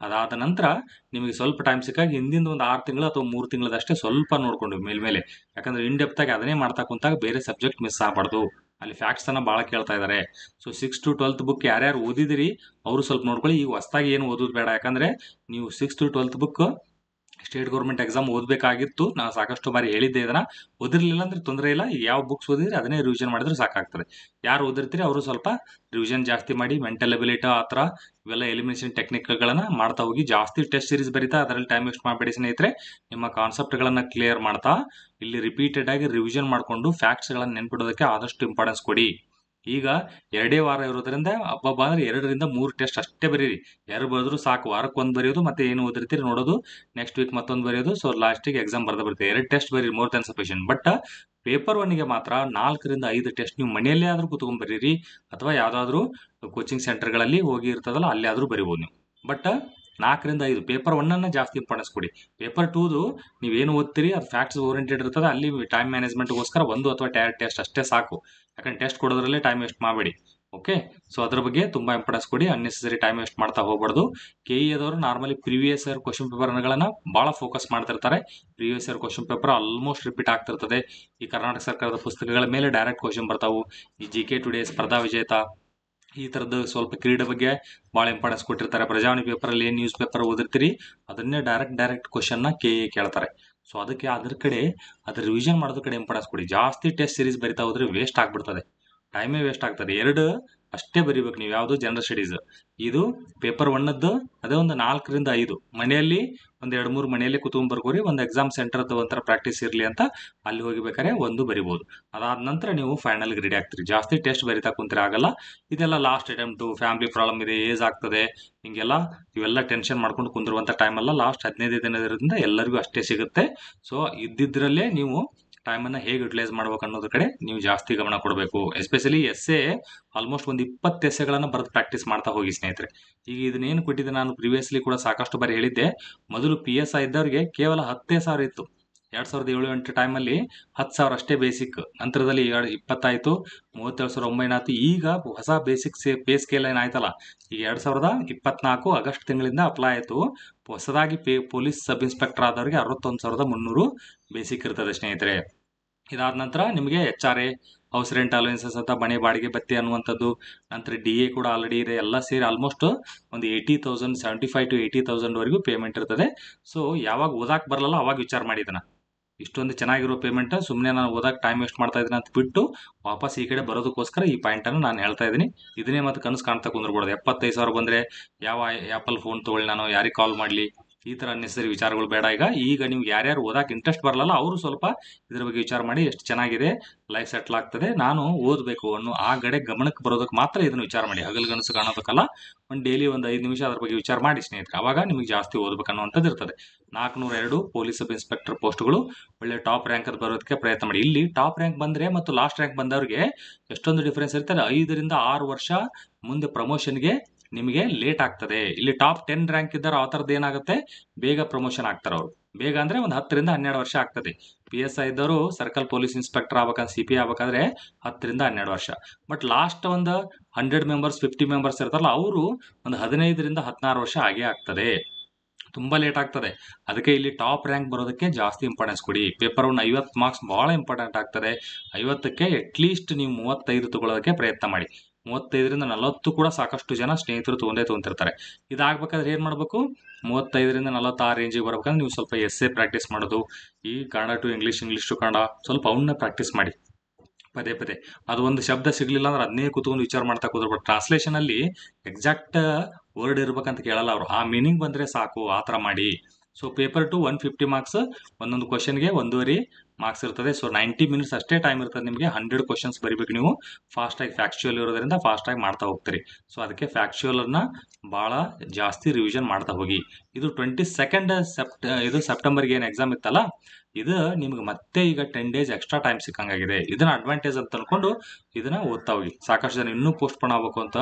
ಅದಾದ ನಂತರ ನಿಮಗೆ ಸ್ವಲ್ಪ ಟೈಮ್ ಸಿಕ್ಕಾಗ ಹಿಂದಿಂದ ಒಂದು 6 ತಿಂಗಳು ಅಥವಾ 3 ತಿಂಗಳದಷ್ಟೇ ಸ್ವಲ್ಪ ನೋಡ್ಕೊಂಡು ಮೇಲ್ಮೇಲೆ, ಯಾಕಂದ್ರೆ ಇನ್ ಡೆಪ್ತ್ ಆಗಿ ಅದನ್ನೇ ಮಾಡ್ತಾ ಕುಂತಾಗ ಬೇರೆ ಸಬ್ಜೆಕ್ಟ್ ಮಿಸ್ ಆಗಬಾರ್ದು. ಅಲ್ಲಿ ಫ್ಯಾಕ್ಟ್ಸ್ ಅನ್ನ ಬಹಳ ಕೇಳ್ತಾ ಇದಾರೆ. ಸೊ 6 to 12th ಬುಕ್ ಯಾರ್ಯಾರು ಓದಿದಿರಿ ಅವರು ಸ್ವಲ್ಪ ನೋಡ್ಕೊಳ್ಳಿ. ಈಗ ಹೊಸದಾಗಿ ಏನು ಓದೋದು ಬೇಡ, ಯಾಕಂದ್ರೆ ನೀವು 6 to 12th book state government exam ಓದಬೇಕಾಗಿತ್ತು. ನಾನು ಸಾಕಷ್ಟು ಬಾರಿ ಹೇಳಿದ್ದೆ, ಇದನ್ನ ಓದಿರ್ಲಿಲ್ಲ ಅಂದ್ರೆ ತೊಂದರೆ ಇಲ್ಲ. ಈಗ ಯಾವ ಬುಕ್ಸ್ ಓದಿದ್ರೆ ಅದನ್ನೇ ರಿವಿಷನ್ ಮಾಡಿದ್ರೆ ಸಾಕಾಗ್ತದೆ. ಯಾರು ಓದಿರ್ತೀರಿ ಅವರು ಸ್ವಲ್ಪ ರಿವಿಷನ್ ಜಾಸ್ತಿ ಮಾಡಿ, ಮೆಂಟಲ್ ಎಬಿಲಿಟಿ ಆ ಥರ ಇವೆಲ್ಲ ಎಲಿಮಿನೇಷನ್ ಟೆಕ್ನಿಕ್ಗಳನ್ನ ಮಾಡ್ತಾ ಹೋಗಿ. ಜಾಸ್ತಿ ಟೆಸ್ಟ್ ಸೀರೀಸ್ ಬರೀತಾ ಅದರಲ್ಲಿ ಟೈಮ್ ವೇಸ್ಟ್ ಮಾಡಬೇಡಿ ಸ್ನೇಹಿತರೆ. ನಿಮ್ಮ ಕಾನ್ಸೆಪ್ಟ್ಗಳನ್ನ ಕ್ಲಿಯರ್ ಮಾಡ್ತಾ ಇಲ್ಲಿ ರಿಪೀಟೆಡ್ ಆಗಿ ರಿವಿಷನ್ ಮಾಡಿಕೊಂಡು ಫ್ಯಾಕ್ಟ್ಸ್ಗಳನ್ನ ನೆನ್ಪಿಡೋದಕ್ಕೆ ಆದಷ್ಟು ಇಂಪಾರ್ಟೆನ್ಸ್ ಕೊಡಿ. ಈಗ 2 ವಾರ ಇರೋದ್ರಿಂದ ಹಬ್ಬ ಅಂದ್ರೆ 2-3 ಟೆಸ್ಟ್ ಅಷ್ಟೇ ಬರೀರಿ. 2 ಬರೆದ್ರು ಸಾಕು. ವಾರಕ್ಕೆ 1 ಬರೆಯೋದು, ಮತ್ತೆ ಏನು ಓದಿರ್ತೀರಿ ನೋಡೋದು, ನೆಕ್ಸ್ಟ್ ವೀಕ್ ಮತ್ತೊಂದು ಬರೆಯೋದು. ಸೊ ಲಾಸ್ಟಿಗೆ ಎಕ್ಸಾಮ್ ಬರ್ತೀವಿ. 2 ಟೆಸ್ಟ್ ಬರೀರಿ, more than sufficient. But paper ಒನ್ಗೆ ಮಾತ್ರ 4-5 ಟೆಸ್ಟ್ ನೀವು ಮನೆಯಲ್ಲೇ ಆದ್ರೂ ಕುತ್ಕೊಂಡ್ ಬರೀರಿ, ಅಥವಾ ಯಾವ್ದಾದ್ರು ಕೋಚಿಂಗ್ ಸೆಂಟರ್ಗಳಲ್ಲಿ ಹೋಗಿ ಇರ್ತದಲ್ಲ ಅಲ್ಲಿ ಆದ್ರೂ ಬರಿಬೋದು ನೀವು. ಬಟ್ 4-5 ಪೇಪರ್ ಒನ್ನ ಜಾಸ್ತಿ ಇಂಪಾರ್ಟೆನ್ಸ್ ಕೊಡಿ. ಪೇಪರ್ 2ದು ನೀವೇನು ಓದ್ತೀರಿ ಅದು ಫ್ಯಾಕ್ಟ್ಸ್ ಓರಿಯೆಂಟೆಡ್ ಇರ್ತದೆ. ಅಲ್ಲಿ ಟೈಮ್ ಮ್ಯಾನೇಜ್ಮೆಂಟ್ಗೋಸ್ಕರ 1 ಅಥವಾ 2 ಟೆಸ್ಟ್ ಅಷ್ಟೇ ಸಾಕು. ಯಾಕಂದ್ರೆ ಟೆಸ್ಟ್ ಕೊಡೋದ್ರಲ್ಲೇ ಟೈಮ್ ವೇಸ್ಟ್ ಮಾಡಬೇಡಿ. ಓಕೆ, ಸೊ ಅದ್ರ ಬಗ್ಗೆ ತುಂಬಾ ಇಂಪಾರ್ಟೆನ್ಸ್ ಕೊಡಿ. ಅನ್ನೆಸೆಸರಿ ಟೈಮ್ ವೇಸ್ಟ್ ಮಾಡ್ತಾ ಹೋಗ್ಬಾರ್ದು. KA normally previous year question ಪೇಪರ್ಗಳನ್ನ ಬಹಳ ಫೋಕಸ್ ಮಾಡ್ತಿರ್ತಾರೆ. Previous year question paper almost repeat ಆಗ್ತಿರ್ತದೆ. ಈ ಕರ್ನಾಟಕ ಸರ್ಕಾರದ ಪುಸ್ತಕಗಳ ಮೇಲೆ ಡೈರೆಕ್ಟ್ ಕ್ವಶನ್ ಬರ್ತಾವು. ಈ GK ಟುಡೇ, ಸ್ಪರ್ಧಾ ವಿಜೇತ, ಈ ತರದ್ದು ಸ್ವಲ್ಪ ಕ್ರೀಡೆ ಬಗ್ಗೆ ಬಹಳ ಇಂಪಾರ್ಟೆನ್ಸ್ ಕೊಟ್ಟಿರ್ತಾರೆ. ಪ್ರಜಾವಾಣಿ ಪೇಪರ್ ಅಲ್ಲಿ ಏನ್ ನ್ಯೂಸ್ ಪೇಪರ್ ಓದಿರ್ತೀರಿ ಅದನ್ನೇ ಡೈರೆಕ್ಟ್ ಕ್ವಶನ್ ನ KA ಕೇಳ್ತಾರೆ. ಸೊ ಅದಕ್ಕೆ ಅದ್ರ ರಿವಿಷನ್ ಮಾಡೋದ್ರ ಕಡೆ ಇಂಪಾರ್ಟೆನ್ಸ್ ಕೊಡಿ. ಜಾಸ್ತಿ ಟೆಸ್ಟ್ ಸೀರೀಸ್ ಬರಿತಾ ಹೋದ್ರೆ ವೇಸ್ಟ್ ಆಗ್ಬಿಡ್ತದೆ, ಟೈಮೇ ವೇಸ್ಟ್ ಆಗ್ತದೆ. 2 ಅಷ್ಟೇ ಬರಿಬೇಕು ನೀವು. ಯಾವುದು ಜನರಲ್ ಸ್ಟಡೀಸ್, ಇದು ಪೇಪರ್ ಒನ್ನದ್ದು ಅದೇ ಒಂದು 4-5 ಮನೆಯಲ್ಲಿ ಒಂದು 2-3 ಮನೆಯಲ್ಲಿ ಕುತ್ಕೊಂಡ್ ಬರ್ಕೋರಿ. ಒಂದು ಎಕ್ಸಾಮ್ ಸೆಂಟರ್ ಒಂಥರ ಪ್ರಾಕ್ಟೀಸ್ ಇರ್ಲಿ ಅಂತ ಅಲ್ಲಿ ಹೋಗಿ ಬೇಕಾದ್ರೆ ಒಂದು ಬರಿಬಹುದು. ಅದಾದ ನಂತರ ನೀವು ಫೈನಲ್ ರೆಡಿ ಆಗ್ತೀರಿ. ಜಾಸ್ತಿ ಟೆಸ್ಟ್ ಬರಿತಾ ಕುಂತ್ರೆ ಆಗಲ್ಲ. ಇದೆಲ್ಲ ಲಾಸ್ಟ್ ಅಟೆಂಪ್ಟ್, ಫ್ಯಾಮಿಲಿ ಪ್ರಾಬ್ಲಮ್ ಇದೆ, ಏಜ್ ಆಗ್ತದೆ, ಇವೆಲ್ಲ ಟೆನ್ಷನ್ ಮಾಡ್ಕೊಂಡು ಕುಂದಿರುವಂತ ಟೈಮ್ ಅಲ್ಲ. ಲಾಸ್ಟ್ 15 ದಿನದಿಂದ ಎಲ್ಲರಿಗೂ ಅಷ್ಟೇ ಸಿಗುತ್ತೆ. ಸೊ ಇದ್ದಿದ್ರಲ್ಲೇ ನೀವು ಟೈಮ್ ಅನ್ನ ಹೇಗೆ ಯುಟಿಲೈಸ್ ಮಾಡ್ಬೇಕು ಅನ್ನೋದ್ರ ಕಡೆ ನೀವು ಜಾಸ್ತಿ ಗಮನ ಕೊಡಬೇಕು. ಎಸ್ಪೆಷಲಿ ಎಸ್ಸೆ ಆಲ್ಮೋಸ್ಟ್ ಒಂದು 20 ಎಸ್ಸೆಗಳನ್ನ ಬರೆದು ಪ್ರಾಕ್ಟೀಸ್ ಮಾಡ್ತಾ ಹೋಗಿ ಸ್ನೇಹಿತರೆ. ಈಗ ಇದನ್ನೇನು ಕೊಟ್ಟಿದ್ದೆ ನಾನು ಪ್ರಿವಿಯಸ್ಲಿ ಕೂಡ ಸಾಕಷ್ಟು ಬಾರಿ ಹೇಳಿದ್ದೆ. ಮೊದಲು PSI ಇದ್ದವರಿಗೆ ಕೇವಲ 10,000 ಇತ್ತು. 2007-8 ಟೈಮಲ್ಲಿ 10,000 ಅಷ್ಟೇ ಬೇಸಿಕ್. ನಂತರದಲ್ಲಿ 20 ಆಯ್ತು, 37,900 ಆಯ್ತು. ಈಗ ಹೊಸ ಬೇಸಿಕ್ ಪೇ ಸ್ಕೇಲ್ ಏನಾಯ್ತಲ್ಲ, ಈಗ 2024 ಆಗಸ್ಟ್ ತಿಂಗಳಿಂದ ಅಪ್ಲೈ ಆಯ್ತು. ಹೊಸದಾಗಿ ಪೊಲೀಸ್ ಸಬ್ ಇನ್ಸ್ಪೆಕ್ಟರ್ ಆದವರಿಗೆ 61,300 ಬೇಸಿಕ್ ಇರ್ತದೆ ಸ್ನೇಹಿತರೆ. ಇದಾದ ನಂತರ ನಿಮಗೆ HRA, ಹೌಸ್ ರೆಂಟ್ ಅಲವೆನ್ಸಸ್ ಅಂತ ಮನೆ ಬಾಡಿಗೆ ಬತ್ತಿ ಅನ್ನುವಂಥದ್ದು, ನಂತರ DA ಕೂಡ ಆಲ್ರೆಡಿ ಇದೆ. ಎಲ್ಲ ಸೇರಿ ಆಲ್ಮೋಸ್ಟ್ ಒಂದು 80,000, 75,000 to 80,000 ವರೆಗೂ ಪೇಮೆಂಟ್ ಇರ್ತದೆ. ಸೊ ಯಾವಾಗ ಓದಾಕ್ ಬರಲ್ಲ ಅವಾಗ ವಿಚಾರ ಮಾಡಿದನ, ಇಷ್ಟೊಂದು ಚೆನ್ನಾಗಿರೋ ಪೇಮೆಂಟ್ ಸುಮ್ಮನೆ ನಾನು ಓದಕ್ಕೆ ಟೈಮ್ ವೇಸ್ಟ್ ಮಾಡ್ತಾ ಇದ್ದೀನಿ ಅಂತ ಬಿಟ್ಟು ವಾಪಸ್ ಈ ಕಡೆ ಬರೋದಕ್ಕೋಸ್ಕರ ಈ ಪಾಯಿಂಟ್ ಅನ್ನು ನಾನು ಹೇಳ್ತಾ ಇದ್ದೀನಿ. ಇದನ್ನೇ ಮತ್ತೆ ಕನಸು ಕಾಣ್ತಾ ಕುಂದ್ರಬಹುದು. 75,000 ಬಂದ್ರೆ ಯಾವ ಆಪಲ್ ಫೋನ್ ತಗೊಳ್ಳಿ, ನಾನು ಯಾರಿಗೆ ಕಾಲ್ ಮಾಡಲಿ, ಈ ಥರ ಅನ್ನೆಸರಿ ವಿಚಾರಗಳು ಬೇಡ. ಈಗ ನಿಮ್ಗೆ ಯಾರ್ಯಾರು ಓದಕ್ಕೆ ಇಂಟ್ರೆಸ್ಟ್ ಬರಲ್ಲ ಅವರು ಸ್ವಲ್ಪ ಇದ್ರ ಬಗ್ಗೆ ವಿಚಾರ ಮಾಡಿ ಎಷ್ಟು ಚೆನ್ನಾಗಿದೆ, ಲೈಫ್ ಸೆಟ್ಲ್ ಆಗ್ತದೆ, ನಾನು ಓದಬೇಕು ಅನ್ನೋ ಆ ಕಡೆ ಗಮನಕ್ಕೆ ಬರೋದಕ್ಕೆ ಮಾತ್ರ ಇದನ್ನು ವಿಚಾರ ಮಾಡಿ. ಹಗಲುಗನಸು ಕಾಣೋದಕ್ಕಲ್ಲ, ಒಂದು ಡೈಲಿ ಒಂದು 5 ನಿಮಿಷ ಅದ್ರ ಬಗ್ಗೆ ವಿಚಾರ ಮಾಡಿ ಸ್ನೇಹಿತರೆ. ಅವಾಗ ನಿಮಗೆ ಜಾಸ್ತಿ ಓದಬೇಕು ಅನ್ನೋಂಥದ್ದು ಇರ್ತದೆ. 402 ಪೊಲೀಸ್ ಸಬ್ ಇನ್ಸ್ಪೆಕ್ಟರ್ ಪೋಸ್ಟ್ಗಳು ಒಳ್ಳೆ ಟಾಪ್ ರ್ಯಾಂಕ್ ಬರೋದಕ್ಕೆ ಪ್ರಯತ್ನ ಮಾಡಿ. ಇಲ್ಲಿ ಟಾಪ್ ರ್ಯಾಂಕ್ ಬಂದರೆ ಮತ್ತು ಲಾಸ್ಟ್ ರ್ಯಾಂಕ್ ಬಂದವರಿಗೆ ಎಷ್ಟೊಂದು ಡಿಫರೆನ್ಸ್ ಇರ್ತದೆ. 5 ರಿಂದ 6 ವರ್ಷ ಮುಂದೆ ಪ್ರಮೋಷನ್ಗೆ ನಿಮಗೆ ಲೇಟ್ ಆಗ್ತದೆ. ಇಲ್ಲಿ ಟಾಪ್ 10 ರ್ಯಾಂಕ್ ಇದ್ದಾರೆ ಆ ಥರದ್ದು ಏನಾಗುತ್ತೆ, ಬೇಗ ಪ್ರಮೋಷನ್ ಆಗ್ತಾರೆ ಅವರು. ಬೇಗ ಅಂದರೆ ಒಂದು 10 ರಿಂದ 12 ವರ್ಷ ಆಗ್ತದೆ. PSI ಇದ್ದವರು ಸರ್ಕಲ್ ಪೊಲೀಸ್ ಇನ್ಸ್ಪೆಕ್ಟರ್ ಆಗ್ಬೇಕಂದ್ರೆ CP ಆಗ್ಬೇಕಾದ್ರೆ 10 ರಿಂದ 12 ವರ್ಷ. ಬಟ್ ಲಾಸ್ಟ್ ಒಂದು 100 ಮೆಂಬರ್ಸ್ 50 ಮೆಂಬರ್ಸ್ ಇರ್ತಾರಲ್ಲ ಅವರು ಒಂದು 15 ರಿಂದ 16 ವರ್ಷ ಆಗೇ ಆಗ್ತದೆ. ತುಂಬಾ ಲೇಟ್ ಆಗ್ತದೆ. ಅದಕ್ಕೆ ಇಲ್ಲಿ ಟಾಪ್ ರ್ಯಾಂಕ್ ಬರೋದಕ್ಕೆ ಜಾಸ್ತಿ ಇಂಪಾರ್ಟೆನ್ಸ್ ಕೊಡಿ. ಪೇಪರ್ 50 ಮಾರ್ಕ್ಸ್ ಬಹಳ ಇಂಪಾರ್ಟೆಂಟ್ ಆಗ್ತದೆ. 50ಕ್ಕೆ ಅಟ್ಲೀಸ್ಟ್ ನೀವು 35 ತಗೊಳ್ಳೋದಕ್ಕೆ ಪ್ರಯತ್ನ ಮಾಡಿ. 35 ರಿಂದ 40 ಕೂಡ ಸಾಕಷ್ಟು ಜನ ಸ್ನೇಹಿತರು ತೊಗೊಂತಿರ್ತಾರೆ. ಇದಾಗಬೇಕಾದ್ರೆ ಏನು ಮಾಡಬೇಕು, 35 ರಿಂದ 40 ಆ ರೇಂಜಿಗೆ ಬರ್ಬೇಕಂದ್ರೆ ನೀವು ಸ್ವಲ್ಪ ಎಸ್ಸೆ ಪ್ರಾಕ್ಟೀಸ್ ಮಾಡೋದು, ಈ Kannada to English, English to Kannada ಸ್ವಲ್ಪ ಅವನ್ನ ಪ್ರಾಕ್ಟೀಸ್ ಮಾಡಿ ಪದೇ ಪದೇ. ಅದು ಒಂದು ಶಬ್ದ ಸಿಗ್ಲಿಲ್ಲ ಅಂದ್ರೆ ಅದನ್ನೇ ಕೂತ್ಕೊಂಡು ವಿಚಾರ ಮಾಡ್ತಾ ಕೂತ್ಬಿಟ್ಟು ಟ್ರಾನ್ಸ್ಲೇಷನ್ ಅಲ್ಲಿ ಎಕ್ಸಾಕ್ಟ್ ವರ್ಡ್ ಇರ್ಬೇಕಂತ ಕೇಳಲ್ಲ ಅವರು, ಆ ಮೀನಿಂಗ್ ಬಂದ್ರೆ ಸಾಕು, ಆ ಥರ ಮಾಡಿ. ಸೊ ಪೇಪರ್ ಟು 150 ಮಾರ್ಕ್ಸ್, ಒಂದೊಂದು ಕ್ವಶನ್ಗೆ 1.5 ಮಾರ್ಕ್ಸ್ ಇರ್ತದೆ. ಸೊ 90 ಮಿನಿಟ್ಸ್ ಅಷ್ಟೇ ಟೈಮ್ ಇರ್ತದೆ ನಿಮಗೆ. 100 ಕ್ವಶನ್ಸ್ ಬರಿಬೇಕು ನೀವು. ಫಾಸ್ಟಾಗಿ ಫ್ಯಾಕ್ಚುಯಲ್ ಇರೋದ್ರಿಂದ ಫಾಸ್ಟಾಗಿ ಮಾಡ್ತಾ ಹೋಗ್ತೀರಿ. ಸೊ ಅದಕ್ಕೆ ಫ್ಯಾಕ್ಚುಯಲನ್ನು ಭಾಳ ಜಾಸ್ತಿ ರಿವಿಷನ್ ಮಾಡ್ತಾ ಹೋಗಿ. ಇದು 22 ಸೆಪ್ಟೆಂಬರ್ಗೆ ಏನು ಎಕ್ಸಾಮ್ ಇತ್ತಲ್ಲ, ಇದು ನಿಮ್ಗೆ ಮತ್ತೆ ಈಗ 10 ಡೇಸ್ ಎಕ್ಸ್ಟ್ರಾ ಟೈಮ್ ಸಿಕ್ಕಂಗಾಗಿದೆ. ಇದನ್ನ ಅಡ್ವಾಂಟೇಜ್ ಅಂತ ಅನ್ಕೊಂಡು ಇದನ್ನ ಓದ್ತಾ ಹೋಗಿ. ಸಾಕಷ್ಟು ಜನ ಇನ್ನೂ ಪೋಸ್ಟ್ ಪೋನ್ ಆಗಬೇಕು ಅಂತ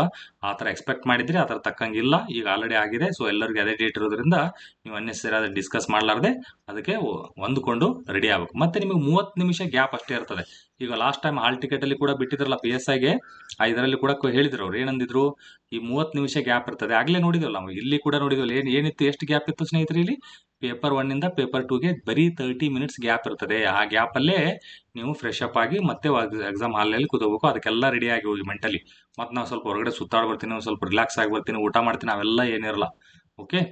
ಆ ಥರ ಎಕ್ಸ್ಪೆಕ್ಟ್ ಮಾಡಿದ್ರೆ ಆ ಥರ ತಕ್ಕಂಗಿಲ್ಲ, ಈಗ ಆಲ್ರೆಡಿ ಆಗಿದೆ. ಸೊ ಎಲ್ಲರಿಗೂ ಅದೇ ಡೇಟ್ ಇರೋದ್ರಿಂದ ನೀವು ಅನ್ನೆಸರಿ ಆದ್ರೆ ಡಿಸ್ಕಸ್ ಮಾಡಲಾರ್ದೆ ಅದಕ್ಕೆ ಹೊಂದ್ಕೊಂಡು ರೆಡಿ ಆಗಬೇಕು. ಮತ್ತೆ ನಿಮಗೆ 30 ನಿಮಿಷ ಗ್ಯಾಪ್ ಅಷ್ಟೇ ಇರ್ತದೆ. ಈಗ ಲಾಸ್ಟ್ ಟೈಮ್ ಹಾಲ್ ಟಿಕೆಟ್ ಅಲ್ಲಿ ಕೂಡ ಬಿಟ್ಟಿದ್ರಲ್ಲ PSIಗೆ, ಇದರಲ್ಲಿ ಕೂಡ ಹೇಳಿದ್ರು ಅವ್ರು ಏನಂದಿದ್ರು, ಈ 30 ನಿಮಿಷ ಗ್ಯಾಪ್ ಇರ್ತದೆ. ಆಗ್ಲೇ ನೋಡಿದ್ವಲ್ಲ ನಾವು, ಇಲ್ಲಿ ಕೂಡ ನೋಡಿದ್ವಲ್ಲ ಏನಿತ್ತು, ಎಷ್ಟು ಗ್ಯಾಪ್ ಇತ್ತು ಸ್ನೇಹಿತರೆ ಇಲ್ಲಿ. ಪೇಪರ್ 1 ಇಂದ ಪೇಪರ್ 2ಗೆ ಬರೀ 30 ಮಿನಿಟ್ಸ್ ಗ್ಯಾಪ್ ಇರ್ತದೆ. ಆ ಗ್ಯಾಪಲ್ಲೇ ನೀವು ಫ್ರೆಶ್ ಅಪ್ ಆಗಿ ಮತ್ತೆ ಎಕ್ಸಾಮ್ ಹಾಲಲ್ಲಿ ಕೂತ್ಕೋಬೇಕು. ಅದಕ್ಕೆಲ್ಲ ರೆಡಿ ಆಗಿ ಹೋಗಿ ಮೆಂಟಲಿ. ಮತ್ತೆ ನಾವು ಸ್ವಲ್ಪ ಹೊರಗಡೆ ಸುತ್ತಾಡಿ ಬರ್ತೀನಿ, ಸ್ವಲ್ಪ ರಿಲ್ಯಾಕ್ಸ್ ಆಗಿ ಬರ್ತೀನಿ, ಊಟ ಮಾಡ್ತೀನಿ, ಅವೆಲ್ಲ ಏನಿರಲ್ಲ. ಓಕೆ,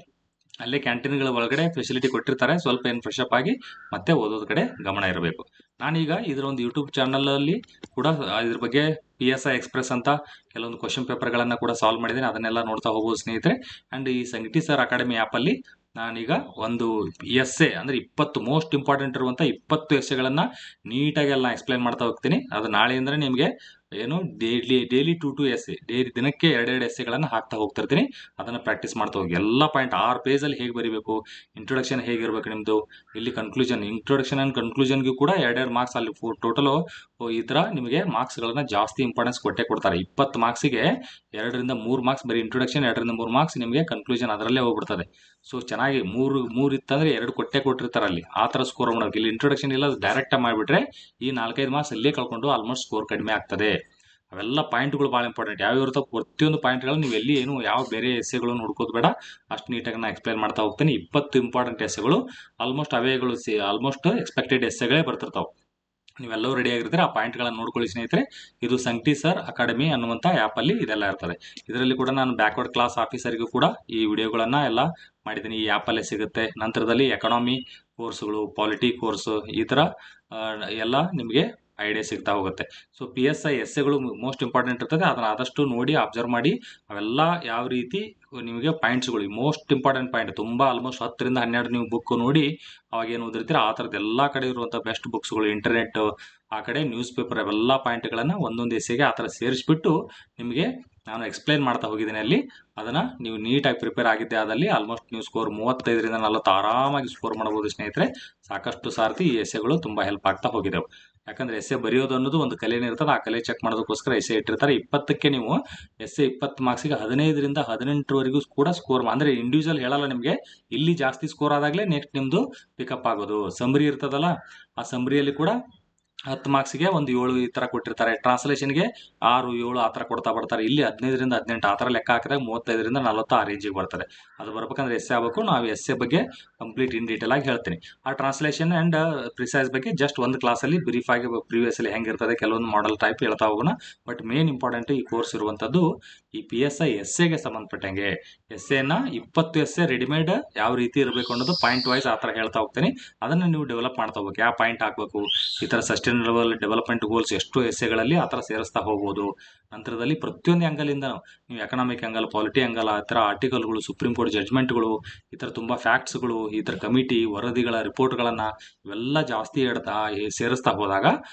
ಅಲ್ಲೇ ಕ್ಯಾಂಟೀನ್ಗಳ ಒಳಗಡೆ ಫೆಸಿಲಿಟಿ ಕೊಟ್ಟಿರ್ತಾರೆ. ಸ್ವಲ್ಪ ಏನು ಫ್ರೆಶ್ ಅಪ್ ಆಗಿ ಮತ್ತೆ ಓದೋದ್ ಕಡೆ ಗಮನ ಇರಬೇಕು. ನಾನೀಗ ಇದರ ಒಂದು ಯೂಟ್ಯೂಬ್ ಚಾನಲಲ್ಲಿ ಕೂಡ ಇದ್ರ ಬಗ್ಗೆ PSI ಎಕ್ಸ್ಪ್ರೆಸ್ ಅಂತ ಕೆಲವೊಂದು ಕ್ವಶನ್ ಪೇಪರ್ಗಳನ್ನು ಕೂಡ ಸಾಲ್ವ್ ಮಾಡಿದ್ದೀನಿ. ಅದನ್ನೆಲ್ಲ ನೋಡ್ತಾ ಹೋಗ್ಬೋದು ಸ್ನೇಹಿತರೆ. ಆ್ಯಂಡ್ ಈ ಸಂಗೀತ ಸರ್ ಅಕಾಡೆಮಿ ಆ್ಯಪಲ್ಲಿ ನಾನೀಗ ಒಂದು ಎಸ್ಸೆ ಅಂದರೆ 20 ಮೋಸ್ಟ್ ಇಂಪಾರ್ಟೆಂಟ್ ಇರುವಂಥ 20 ಎಸ್ಸೆಗಳನ್ನು ನೀಟಾಗಿ ಎಲ್ಲ ಎಕ್ಸ್ಪ್ಲೈನ್ ಮಾಡ್ತಾ ಹೋಗ್ತೀನಿ. ಅದು ನಾಳೆಯಿಂದ ನಿಮಗೆ ಏನು ಡೈಲಿ 2 ಎಸ್ಸೆ, ದಿನಕ್ಕೆ 2 ಎಸ್ಸೆಗಳನ್ನು ಹಾಕ್ತಾ ಹೋಗ್ತಿರ್ತೀನಿ. ಅದನ್ನು ಪ್ರಾಕ್ಟೀಸ್ ಮಾಡ್ತಾ ಹೋಗಿ. ಎಲ್ಲ ಪಾಯಿಂಟ್ 6 ಪೇಜಲ್ಲಿ ಹೇಗೆ ಬರೀಬೇಕು, ಇಂಟ್ರೊಡಕ್ಷನ್ ಹೇಗಿರ್ಬೇಕು ನಿಮ್ಮದು, ಇಲ್ಲಿ ಕನ್ಕ್ಲೂಷನ್, ಇಂಟ್ರೊಡಕ್ಷನ್ ಆ್ಯಂಡ್ ಕನ್ಕ್ಲೂಷನ್ಗೂ ಕೂಡ 2 ಮಾರ್ಕ್ಸ್ ಅಲ್ಲಿ ಟೋಟಲು ಈ ಥರ ನಿಮಗೆ ಮಾರ್ಕ್ಸ್ಗಳನ್ನು ಜಾಸ್ತಿ ಇಂಪಾರ್ಟೆನ್ಸ್ ಕೊಟ್ಟೆ ಕೊಡ್ತಾರೆ. 20 ಮಾರ್ಕ್ಸಿಗೆ 2 ರಿಂದ 3 ಮಾರ್ಕ್ಸ್ ಬರೀ ಇಂಟ್ರೊಡಕ್ಷನ್, 2 ರಿಂದ 3 ಮಾರ್ಕ್ಸ್ ನಿಮಗೆ ಕನ್ಕ್ಲೂಷನ್ ಅದರಲ್ಲೇ ಹೋಗ್ಬಿಡ್ತದೆ. ಸೊ ಚೆನ್ನಾಗಿ 3 ಇತ್ತಂದ್ರೆ 2 ಕೊಟ್ಟಿರ್ತಾರೆ ಅಲ್ಲಿ. ಆ ಥರ ಸ್ಕೋರ್ ಮಾಡೋಕೆ ಇಲ್ಲಿ ಇಂಟ್ರೊಡಕ್ಷನ್ ಇಲ್ಲ, ಡೈರೆಕ್ಟಾಗಿ ಮಾಡಿಬಿಟ್ರೆ ಈ 4-5 ಮಾರ್ಕ್ಸ್ ಅಲ್ಲೇ ಕಳ್ಕೊಂಡು ಆಲ್ಮೋಸ್ಟ್ ಸ್ಕೋರ್ ಕಡಿಮೆ ಆಗ್ತದೆ. ಅವೆಲ್ಲ ಪಾಯಿಂಟ್ಗಳು ಭಾಳ ಇಂಪಾರ್ಟೆಂಟ್. ಯಾವ್ಯಾವ ಇರುತ್ತೋ ಪ್ರತಿಯೊಂದು ಪಾಯಿಂಟ್ಗಳು ನೀವು ಎಲ್ಲಿ ಏನು ಯಾವ ಬೇರೆ ಎಸ್ಸೆಗಳನ್ನು ಹುಡ್ಕೋದು ಬೇಡ. ಅಷ್ಟು ನೀಟಾಗಿ ನಾನು ಎಕ್ಸ್ಪ್ಲೈನ್ ಮಾಡ್ತಾ ಹೋಗ್ತೀನಿ. 20 ಇಂಪಾರ್ಟೆಂಟ್ ಎಸ್ಸೆಗಳು ಆಲ್ಮೋಸ್ಟ್ ಅವೇಗಳು ಆಲ್ಮೋಸ್ಟ್ ಎಕ್ಸ್ಪೆಕ್ಟೆಡ್ ಎಸ್ಸೆಗಳೇ ಬರ್ತಿರ್ತಾವೆ. ನೀವೆಲ್ಲರೂ ರೆಡಿ ಆಗಿರ್ತೀರ. ಆ ಪಾಯಿಂಟ್ಗಳನ್ನು ನೋಡ್ಕೊಳ್ಳಿ ಸ್ನೇಹಿತರೆ. ಇದು ಸಂಗೀತ ಸರ್ ಅಕಾಡೆಮಿ ಅನ್ನುವಂಥ ಆ್ಯಪಲ್ಲಿ ಇದೆಲ್ಲ ಇರ್ತದೆ. ಇದರಲ್ಲಿ ಕೂಡ ನಾನು ಬ್ಯಾಕ್ವರ್ಡ್ ಕ್ಲಾಸ್ ಆಫೀಸರ್ಗೂ ಕೂಡ ಈ ವಿಡಿಯೋಗಳನ್ನು ಎಲ್ಲ ಮಾಡಿದ್ದೀನಿ. ಈ ಆ್ಯಪಲ್ಲೇ ಸಿಗುತ್ತೆ. ನಂತರದಲ್ಲಿ ಎಕನಾಮಿ ಕೋರ್ಸ್ಗಳು, ಪಾಲಿಟಿ ಕೋರ್ಸು, ಈ ಥರ ಎಲ್ಲ ನಿಮಗೆ ಐಡಿಯಾ ಸಿಗ್ತಾ ಹೋಗುತ್ತೆ. ಸೊ PSI ಎಸ್ಸೆಗಳು ಮೋಸ್ಟ್ ಇಂಪಾರ್ಟೆಂಟ್ ಇರ್ತದೆ. ಅದನ್ನು ಆದಷ್ಟು ನೋಡಿ ಅಬ್ಸರ್ವ್ ಮಾಡಿ. ಅವೆಲ್ಲ ಯಾವ ರೀತಿ ನಿಮಗೆ ಪಾಯಿಂಟ್ಸ್ಗಳು ಮೋಸ್ಟ್ ಇಂಪಾರ್ಟೆಂಟ್ ಪಾಯಿಂಟ್ ತುಂಬ ಆಲ್ಮೋಸ್ಟ್ 10 ರಿಂದ 12 ನೀವು ಬುಕ್ ನೋಡಿ ಅವಾಗ ಏನು ಓದಿರ್ತೀರ ಆ ಥರದ್ದು ಎಲ್ಲ ಕಡೆ ಇರುವಂಥ ಬೆಸ್ಟ್ ಬುಕ್ಸ್ಗಳು, ಇಂಟರ್ನೆಟ್, ಆ ಕಡೆ ನ್ಯೂಸ್ ಪೇಪರ್, ಅವೆಲ್ಲ ಪಾಯಿಂಟ್ಗಳನ್ನು ಒಂದೊಂದು ಎಸ್ಸೆಗೆ ಆ ಥರ ಸೇರಿಸ್ಬಿಟ್ಟು ನಿಮಗೆ ನಾನು ಎಕ್ಸ್ಪ್ಲೈನ್ ಮಾಡ್ತಾ ಹೋಗಿದ್ದೀನಿ ಅಲ್ಲಿ. ಅದನ್ನು ನೀವು ನೀಟಾಗಿ ಪ್ರಿಪೇರ್ ಆಗಿದ್ದೆ ಆದಲ್ಲಿ ಆಲ್ಮೋಸ್ಟ್ ನೀವು ಸ್ಕೋರ್ 35 ರಿಂದ 40 ಆರಾಮಾಗಿ ಸ್ಕೋರ್ ಮಾಡ್ಬೋದು ಸ್ನೇಹಿತರೆ. ಸಾಕಷ್ಟು ಸಾರ್ತಿ ಈ ಎಸ್ಸೆಗಳು ತುಂಬ ಹೆಲ್ಪ್ ಆಗ್ತಾ ಹೋಗಿದ್ದೆವು. ಯಾಕಂದರೆ ಎಸ್ಸೆ ಬರೆಯೋದು ಅನ್ನೋದು ಒಂದು ಕಲೆನೇ ಇರ್ತದೆ. ಆ ಕಲೆ ಚೆಕ್ ಮಾಡೋದಕ್ಕೋಸ್ಕರ ಎಸ್ಸೆ ಇಟ್ಟಿರ್ತಾರೆ. 20ಕ್ಕೆ ನೀವು ಎಸ್ಸೆ 20 ಮಾರ್ಕ್ಸಿಗೆ 15 ರಿಂದ 18ವರೆಗೂ ಕೂಡ ಸ್ಕೋರ್ ಅಂದರೆ ಇಂಡಿವಿಜುವಲ್ ಹೇಳಲ್ಲ ನಿಮಗೆ. ಇಲ್ಲಿ ಜಾಸ್ತಿ ಸ್ಕೋರ್ ಆದಾಗಲೇ ನೆಕ್ಸ್ಟ್ ನಿಮ್ಮದು ಪಿಕಪ್ ಆಗೋದು. ಸಂಬ್ರಿ ಇರ್ತದಲ್ಲ, ಆ ಸಂಬ್ರಿಯಲ್ಲಿ ಕೂಡ 10 ಮಾರ್ಕ್ಸಿಗೆ ಒಂದು 7 ಈ ಥರ ಕೊಟ್ಟಿರ್ತಾರೆ. ಟ್ರಾನ್ಸ್ಲೇಷನ್ಗೆ 6, 7 ಆ ಥರ ಕೊಡ್ತಾ ಬರ್ತಾರೆ. ಇಲ್ಲಿ 15 ರಿಂದ 18 ಆ ಥರ ಲೆಕ್ಕ ಹಾಕಿದಾಗ 35 ರಿಂದ 40 ಆ ರೇಂಜಿಗೆ ಬರ್ತದೆ. ಅದು ಬರ್ಬೇಕಂದ್ರೆ ಎಸ್ಸೆ ಆಗಬೇಕು. ನಾವು ಎಸ್ಸೆ ಬಗ್ಗೆ ಕಂಪ್ಲೀಟ್ ಇನ್ ಡೀಟೇಲ್ ಆಗಿ ಹೇಳ್ತೀನಿ. ಆ ಟ್ರಾನ್ಸ್ಲೇಷನ್ ಆ್ಯಂಡ್ ಪ್ರಿಸೈಸ್ ಬಗ್ಗೆ ಜಸ್ಟ್ ಒಂದು ಕ್ಲಾಸಲ್ಲಿ ಬ್ರೀಫ್ ಆಗಿ ಪ್ರೀವಿಯಸ್ಲಿ ಹೆಂಗಿರ್ತದೆ ಕೆಲವೊಂದು ಮಾಡೆಲ್ ಟೈಪ್ ಹೇಳ್ತಾ ಹೋಗೋಣ. ಬಟ್ ಮೇನ್ ಇಂಪಾರ್ಟೆಂಟ್ ಈ ಕೋರ್ಸ್ ಇರುವಂಥದ್ದು ಈ PSI ಎಸ್ಸೆಗೆ ಸಂಬಂಧಪಟ್ಟಂಗೆ. ಎಸ್ಸೆನ 20 ಎಸ್ಸೆ ರೆಡಿಮೇಡ್ ಯಾವ ರೀತಿ ಇರಬೇಕು ಅನ್ನೋದು ಪಾಯಿಂಟ್ ವೈಸ್ ಆ ಥರ ಹೇಳ್ತಾ ಹೋಗ್ತೀನಿ. ಅದನ್ನು ನೀವು ಡೆವಲಪ್ ಮಾಡ್ತಾ ಹೋಗ್ಬೇಕು. ಯಾವ ಪಾಯಿಂಟ್ ಹಾಕಬೇಕು, ಈ ಥರ ಸಸ್ಟೈನಬಲ್ ಸಸ್ಟೈನಬಲ್ ಡೆವಲಪ್ಮೆಂಟ್ ಗೋಲ್ಸ್ ಎಷ್ಟು ಎಸ್ಸೆಗಳಲ್ಲಿ ಆ ಥರ ಸೇರಿಸ್ತಾ ಹೋಗ್ಬೋದು. ನಂತರದಲ್ಲಿ ಪ್ರತಿಯೊಂದು ಆ್ಯಂಗಲಿಂದ ನೀವು ಎಕನಾಮಿಕ್ ಆ್ಯಂಗಲ್, ಪಾಲಿಟಿ ಆ್ಯಂಗಲ್, ಆ ಥರ ಆರ್ಟಿಕಲ್ಗಳು, ಸುಪ್ರೀಂ ಕೋರ್ಟ್ ಜಡ್ಜ್ಮೆಂಟ್ಗಳು, ಈ ಥರ ತುಂಬ ಫ್ಯಾಕ್ಟ್ಸ್ಗಳು, ಈ ಥರ ಕಮಿಟಿ ವರದಿಗಳ ರಿಪೋರ್ಟ್ಗಳನ್ನು ಇವೆಲ್ಲ ಜಾಸ್ತಿ ಸೇರಿಸ್ತಾ ಹೋದಾಗ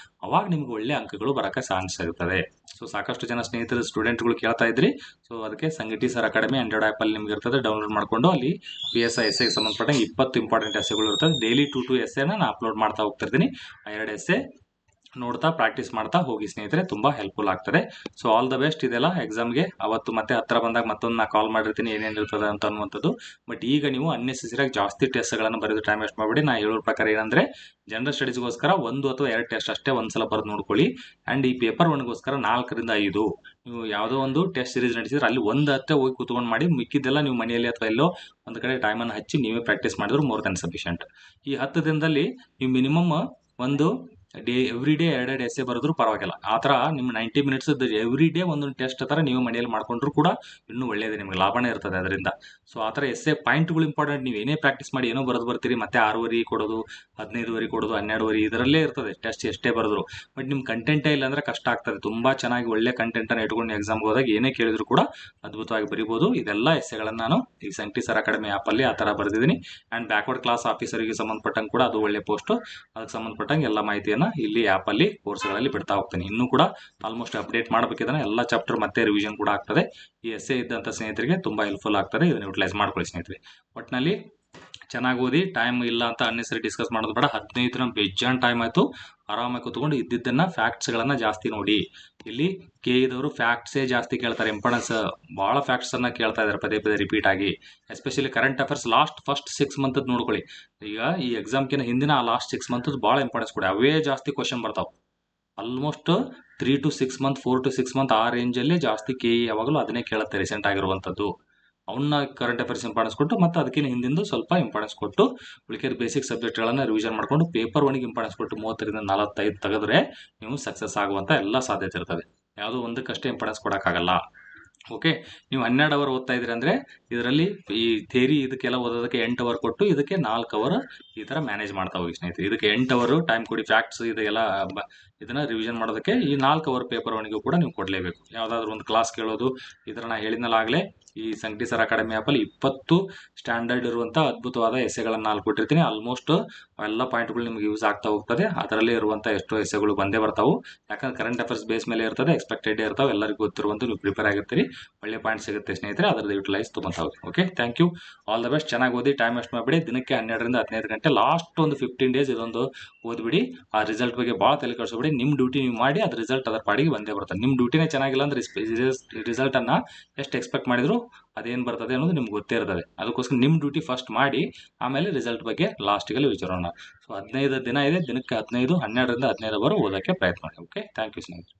ಅವಾಗ ನಿಮ್ಗೆ ಒಳ್ಳೆ ಅಂಕಗಳು ಬರೋಕ್ಕೆ ಚಾನ್ಸ್ ಇರ್ತದೆ. ಸೊ ಸಾಕಷ್ಟು ಜನ ಸ್ನೇಹಿತರು ಸ್ಟೂಡೆಂಟ್ಗಳು ಕೇಳ್ತಾ ಇದ್ರಿ. ಸೊ ಅದಕ್ಕೆ ಸಂಘಟಿ ಸರ್ ಅಕಾಡೆಮಿ ಆಂಡ್ರಾಯ್ಡ್ ಆ್ಯಪಲ್ಲಿ ನಿಮ್ಗೆ ಇರ್ತದೆ, ಡೌನ್ಲೋಡ್ ಮಾಡಿಕೊಂಡು ಅಲ್ಲಿ PSI ಎಸ್ಸೆಗೆ ಸಂಬಂಧಪಟ್ಟಂಗೆ 20 ಇಂಪಾರ್ಟೆಂಟ್ ಎಸ್ಸೆಗಳು ಇರ್ತದೆ. ಡೈಲಿ 2 ಎಸ್ಸೆನ ನಾನು ಅಪ್ಲೋಡ್ ಮಾಡ್ತಾ ಹೋಗ್ತಿರ್ತೀನಿ. ಆ 2 ಎಸ್ಸೆ ನೋಡ್ತಾ ಪ್ರಾಕ್ಟೀಸ್ ಮಾಡ್ತಾ ಹೋಗಿ ಸ್ನೇಹಿತರೆ, ತುಂಬ ಹೆಲ್ಪ್ಫುಲ್ ಆಗ್ತದೆ. So all the best. ಇದೆಲ್ಲ ಎಕ್ಸಾಮ್ಗೆ ಅವತ್ತು ಮತ್ತೆ ಹತ್ರ ಬಂದಾಗ ಮತ್ತೊಂದು ನಾ ಕಾಲ್ ಮಾಡಿರ್ತೀನಿ ಏನೇನು ಇರ್ತದೆ ಅಂತ ಅನ್ನುವಂಥದ್ದು. ಬಟ್ ಈಗ ನೀವು ಅನ್ನೆಸೆಸರಿಯಾಗಿ ಜಾಸ್ತಿ ಟೆಸ್ಟ್ಗಳನ್ನು ಬರೆದು ಟೈಮ್ ವೇಸ್ಟ್ ಮಾಡಬೇಡಿ. ನಾ ಹೇಳೋ ಪ್ರಕಾರ ಏನಂದರೆ, ಜನರಲ್ ಸ್ಟಡೀಸ್ಗೋಸ್ಕರ 1 ಅಥವಾ 2 ಟೆಸ್ಟ್ ಅಷ್ಟೇ ಒಂದ್ಸಲ ಬರೆದು ನೋಡ್ಕೊಳ್ಳಿ. ಆ್ಯಂಡ್ ಈ ಪೇಪರ್ 1ಗೋಸ್ಕರ 4 ರಿಂದ 5 ನೀವು ಯಾವುದೋ ಒಂದು ಟೆಸ್ಟ್ ಸೀರೀಸ್ ನಡೆಸಿದ್ರೆ ಅಲ್ಲಿ ಒಂದು ಹತ್ತೆ ಹೋಗಿ ಕೂತ್ಕೊಂಡು ಮಾಡಿ, ಮಿಕ್ಕಿದ್ದೆಲ್ಲ ನೀವು ಮನೆಯಲ್ಲಿ ಅಥವಾ ಎಲ್ಲೋ ಒಂದು ಕಡೆ ಟೈಮನ್ನು ಹಚ್ಚಿ ನೀವೇ ಪ್ರಾಕ್ಟೀಸ್ ಮಾಡಿದ್ರು ಮೋರ್ ದನ್ ಸಫಿಷಿಯಂಟ್. ಈ 10 ದಿನದಲ್ಲಿ ನೀವು ಮಿನಿಮಮ್ ಒಂದು ಎವ್ರಿ ಡೇ 2 ಎಸ್ಸೆ ಬರೆದ್ರು ಪರವಾಗಿಲ್ಲ. ಆ ಥರ ನಿಮ್ಮ 90 ಮಿನಿಟ್ಸ್ ಎವ್ರಿ ಡೇ ಒಂದೊಂದು ಟೆಸ್ಟ್ ಥರ ನೀವು ಮನೆಯಲ್ಲಿ ಮಾಡ್ಕೊಂಡ್ರು ಕೂಡ ಇನ್ನೂ ಒಳ್ಳೆಯದು, ನಿಮಗೆ ಲಾಭನೇ ಇರ್ತದೆ ಅದರಿಂದ. ಸೊ ಆ ಥರ ಎಸ್ಸೆ ಪಾಯಿಂಟ್ಗಳು ಇಂಪಾರ್ಟೆಂಟ್. ನೀವು ಏನೇ ಪ್ರಾಕ್ಟೀಸ್ ಮಾಡಿ ಏನೋ ಬರೆದು ಬರ್ತೀರಿ, ಮತ್ತೆ 6 ಕೊಡೋದು, 15 ಕೊಡೋದು, 12 ಇದರಲ್ಲೇ ಇರ್ತದೆ ಟೆಸ್ಟ್ ಎಷ್ಟೇ ಬರೆದ್ರು. ಬಟ್ ನಿಮ್ಮ ಕಂಟೆಂಟೇ ಇಲ್ಲ ಅಂದರೆ ಕಷ್ಟ ಆಗ್ತದೆ. ತುಂಬ ಚೆನ್ನಾಗಿ ಒಳ್ಳೆ ಕಂಟೆಂಟನ್ನು ಇಟ್ಕೊಂಡು ಎಕ್ಸಾಮ್ಗೆ ಹೋದಾಗ ಏನೇ ಕೇಳಿದ್ರು ಕೂಡ ಅದ್ಭುತವಾಗಿ ಬರಿಬೋದು. ಇದೆಲ್ಲ ಎಸ್ಸೆಗಳನ್ನು ನಾನು ಈ ಸಂಘಟಿ ಸರ್ ಅಕಾಡೆಮಿ ಆ್ಯಪಲ್ಲಿ ಆ ಥರ ಬರೆದಿದ್ದೀನಿ. ಆ್ಯಂಡ್ ಬ್ಯಾಕ್ವರ್ಡ್ ಕ್ಲಾಸ್ ಆಫೀಸರಿಗೆ ಸಂಬಂಧಪಟ್ಟಂಗೆ ಕೂಡ ಅದು ಒಳ್ಳೆ ಪೋಸ್ಟು, ಅದಕ್ಕೆ ಸಂಬಂಧಪಟ್ಟಂಗೆ ಎಲ್ಲ ಮಾಹಿತಿಯನ್ನು ಇಲ್ಲಿ ಆ್ಯಪಲ್ಲಿ ಕೋರ್ಸ್ಗಳಲ್ಲಿ ಬಿಡ್ತಾ ಹೋಗ್ತೀನಿ. ಇನ್ನೂ ಕೂಡ ಆಲ್ಮೋಸ್ಟ್ ಅಪ್ಡೇಟ್ ಮಾಡಬೇಕಿದ್ರೆ ಎಲ್ಲ ಚಾಪ್ಟರ್ ಮತ್ತೆ ರಿವಿಷನ್ ಕೂಡ ಆಗ್ತದೆ. ಈ ಎಸ್ಸೆ ಇದ್ದಂಥ ಸ್ನೇಹಿತರಿಗೆ ತುಂಬ ಹೆಲ್ಪ್ಫುಲ್ ಆಗ್ತದೆ. ಇದನ್ನು ಯುಟಿಲೈಸ್ ಮಾಡ್ಕೊಳ್ಳಿ ಸ್ನೇಹಿತರೆ. ಒಟ್ಟಿನಲ್ಲಿ ಚೆನ್ನಾಗಿ ಓದಿ. ಟೈಮ್ ಇಲ್ಲ ಅಂತ ಅನ್ನೆಸರಿ ಡಿಸ್ಕಸ್ ಮಾಡೋದು ಬೇಡ. 15 ದಿನ ಬೇಜಾನ್ ಟೈಮ್ ಆಯಿತು. ಆರಾಮಾಗಿ ಕೂತ್ಕೊಂಡು ಇದ್ದಿದ್ದನ್ನು ಫ್ಯಾಕ್ಟ್ಸ್ಗಳನ್ನು ಜಾಸ್ತಿ ನೋಡಿ. ಇಲ್ಲಿ KE ಫ್ಯಾಕ್ಟ್ಸೇ ಜಾಸ್ತಿ ಕೇಳ್ತಾರೆ. ಇಂಪಾರ್ಟೆನ್ಸ್ ಭಾಳ ಫ್ಯಾಕ್ಟ್ಸನ್ನು ಕೇಳ್ತಾ ಇದ್ದಾರೆ ಪದೇ ಪದೇ ರಿಪೀಟ್ ಆಗಿ. Especially current affairs first 6 month ನೋಡ್ಕೊಳ್ಳಿ. ಈಗ ಈ ಎಕ್ಸಾಮ್ಕಿಂತ ಹಿಂದಿನ ಲಾಸ್ಟ್ 6 ಮಂತ್ ಭಾಳ ಇಂಪಾರ್ಟೆನ್ಸ್ ಕೊಡಿ. ಅವೇ ಜಾಸ್ತಿ ಕ್ವಶನ್ ಬರ್ತಾವೆ. Almost 3 to 6 month, 4 to 6 month ಆ ರೇಂಜಲ್ಲಿ ಜಾಸ್ತಿ KE ಯಾವಾಗಲೂ ಅದನ್ನೇ ಕೇಳುತ್ತೆ ರೀಸೆಂಟ್ ಆಗಿರುವಂಥದ್ದು. ಅವನ್ನ ಕರೆಂಟ್ ಅಫೇರ್ಸ್ ಇಂಪಾರ್ಟೆನ್ಸ್ ಕೊಟ್ಟು ಮತ್ತು ಅದಕ್ಕಿಂತ ಹಿಂದಿಂದು ಸ್ವಲ್ಪ ಇಂಪಾರ್ಟೆನ್ಸ್ ಕೊಟ್ಟು ಉಳಿಕೆ ಬೇಸಿಕ್ ಸಬ್ಜೆಕ್ಟ್ಗಳನ್ನು ರಿವಿಷನ್ ಮಾಡಿಕೊಂಡು ಪೇಪರ್ 1ಗೆ ಇಂಪಾರ್ಟೆನ್ಸ್ ಕೊಟ್ಟು 30 ರಿಂದ 45 ತೆಗೆದ್ರೆ ನೀವು ಸಕ್ಸಸ್ ಆಗುವಂಥ ಎಲ್ಲ ಸಾಧ್ಯತೆ ಇರ್ತದೆ. ಯಾವುದೋ ಒಂದಕ್ಕಷ್ಟೇ ಇಂಪಾರ್ಟೆನ್ಸ್ ಕೊಡೋಕ್ಕಾಗಲ್ಲ. ಓಕೆ, ನೀವು 12 ಅವರ್ ಓದ್ತಾ ಇದ್ರಿ ಅಂದರೆ ಇದರಲ್ಲಿ ಈ ಥಿಯರಿ ಇದಕ್ಕೆಲ್ಲ ಓದೋದಕ್ಕೆ 8 ಅವರ್ ಕೊಟ್ಟು ಇದಕ್ಕೆ 4 ಅವರ್ ಈ ಥರ ಮ್ಯಾನೇಜ್ ಮಾಡ್ತಾ ಹೋಗಿ ಸ್ನೇಹಿತರೆ. ಇದಕ್ಕೆ 8 ಅವರು ಟೈಮ್ ಕೊಡಿ. ಫ್ಯಾಕ್ಟ್ಸ್ ಇದೆಲ್ಲ ಇದನ್ನು ರಿವಿಷನ್ ಮಾಡೋದಕ್ಕೆ ಈ 4 ಅವರ್ ಪೇಪರ್ 1ಗೂ ಕೂಡ ನೀವು ಕೊಡಲೇಬೇಕು. ಯಾವುದಾದ್ರೂ ಒಂದು ಕ್ಲಾಸ್ ಕೇಳೋದು, ಈ ಥರ ನಾನು ಹೇಳಿದ್ನಲ್ಲಾಗಲೇ ಈ ಸಂಘಟಿ ಸರ್ ಅಕಾಡೆಮಿ ಆ್ಯಪಲ್ಲಿ 20 ಸ್ಟ್ಯಾಂಡರ್ಡ್ ಇರುವಂಥ ಅದ್ಭುತವಾದ ಎಸ್ಸೆಗಳನ್ನು ನಾನು ಕೊಟ್ಟಿರ್ತೀನಿ. ಆಲ್ಮೋಸ್ಟ್ ಎಲ್ಲ ಪಾಯಿಂಟ್ಗಳು ನಿಮಗೆ ಯೂಸ್ ಆಗ್ತಾ ಹೋಗ್ತದೆ. ಅದರಲ್ಲೇ ಇರುವಂಥ ಎಷ್ಟೋ ಎಸ್ಸೆಗಳು ಬಂದೇ ಬರ್ತಾವೆ. ಯಾಕಂದ್ರೆ ಕರೆಂಟ್ ಅಫೇರ್ಸ್ ಬೇಸ್ ಮೇಲೆ ಇರ್ತದೆ, ಎಕ್ಸ್ಪೆಕ್ಟೆಡ್ ಇರ್ತಾವೆ, ಎಲ್ಲರಿಗೂ ಗೊತ್ತಿರುವಂಥ ನೀವು ಪ್ರಿಪೇರ್ ಆಗಿರ್ತೀರಿ. ಒಳ್ಳೆ ಪಾಯಿಂಟ್ ಸಿಗುತ್ತೆ ಸ್ನೇಹಿತರೆ, ಅದರದ್ದು ಯುಟಿಲೈಸ್ ತೊಗೊತಾ ಹೋಗಿ. Okay, thank you, all the best. ಚೆನ್ನಾಗಿ ಓದಿ, ಟೈಮ್ ವೇಸ್ಟ್ ಮಾಡಿಬಿಡಿ. ದಿನಕ್ಕೆ 12 ರಿಂದ 15 ಗಂಟೆ, ಲಾಸ್ಟ್ ಒಂದು 15 ಡೇಸ್ ಇದೊಂದು ಓದ್ಬಿಡಿ. ಆ ರಿಸಲ್ಟ್ ಬಗ್ಗೆ ಭಾಳ ತಲೆ ಕೆಡಿಸ್ಬಿಡಿ. ನಿಮ್ಮ ಡ್ಯೂಟಿ ನೀವು ಮಾಡಿ, ಅದ್ರ ರಿಸಲ್ಟ್ ಅದರ ಪಾಡಿಗೆ ಬಂದೇ ಬರ್ತದೆ. ನಿಮ್ಮ ಡ್ಯೂಟಿನೇ ಚೆನ್ನಾಗಿಲ್ಲ ಅಂದರೆ ರಿಸಲ್ಟನ್ನು ಎಷ್ಟು ಎಕ್ಸ್ಪೆಕ್ಟ್ ಮಾಡಿದ್ರು ಅದೇನು ಬರ್ತದೆ ಅನ್ನೋದು ನಿಮ್ಗೆ ಗೊತ್ತೇ ಇರ್ತದೆ. ಅದಕ್ಕೋಸ್ಕರ ನಿಮ್ಮ ಡ್ಯೂಟಿ ಫಸ್ಟ್ ಮಾಡಿ, ಆಮೇಲೆ ರಿಸಲ್ಟ್ ಬಗ್ಗೆ ಲಾಸ್ಟಿಗಲ್ಲಿ ವಿಚಾರೋಣ. ಸೊ 15 ದಿನ ಇದೆ, ದಿನಕ್ಕೆ 12 ರಿಂದ 15 ಓದೋಕ್ಕೆ ಪ್ರಯತ್ನ ಮಾಡಿ. ಓಕೆ, ಥ್ಯಾಂಕ್ ಯು ಸ್ನೇಹಿತರೆ.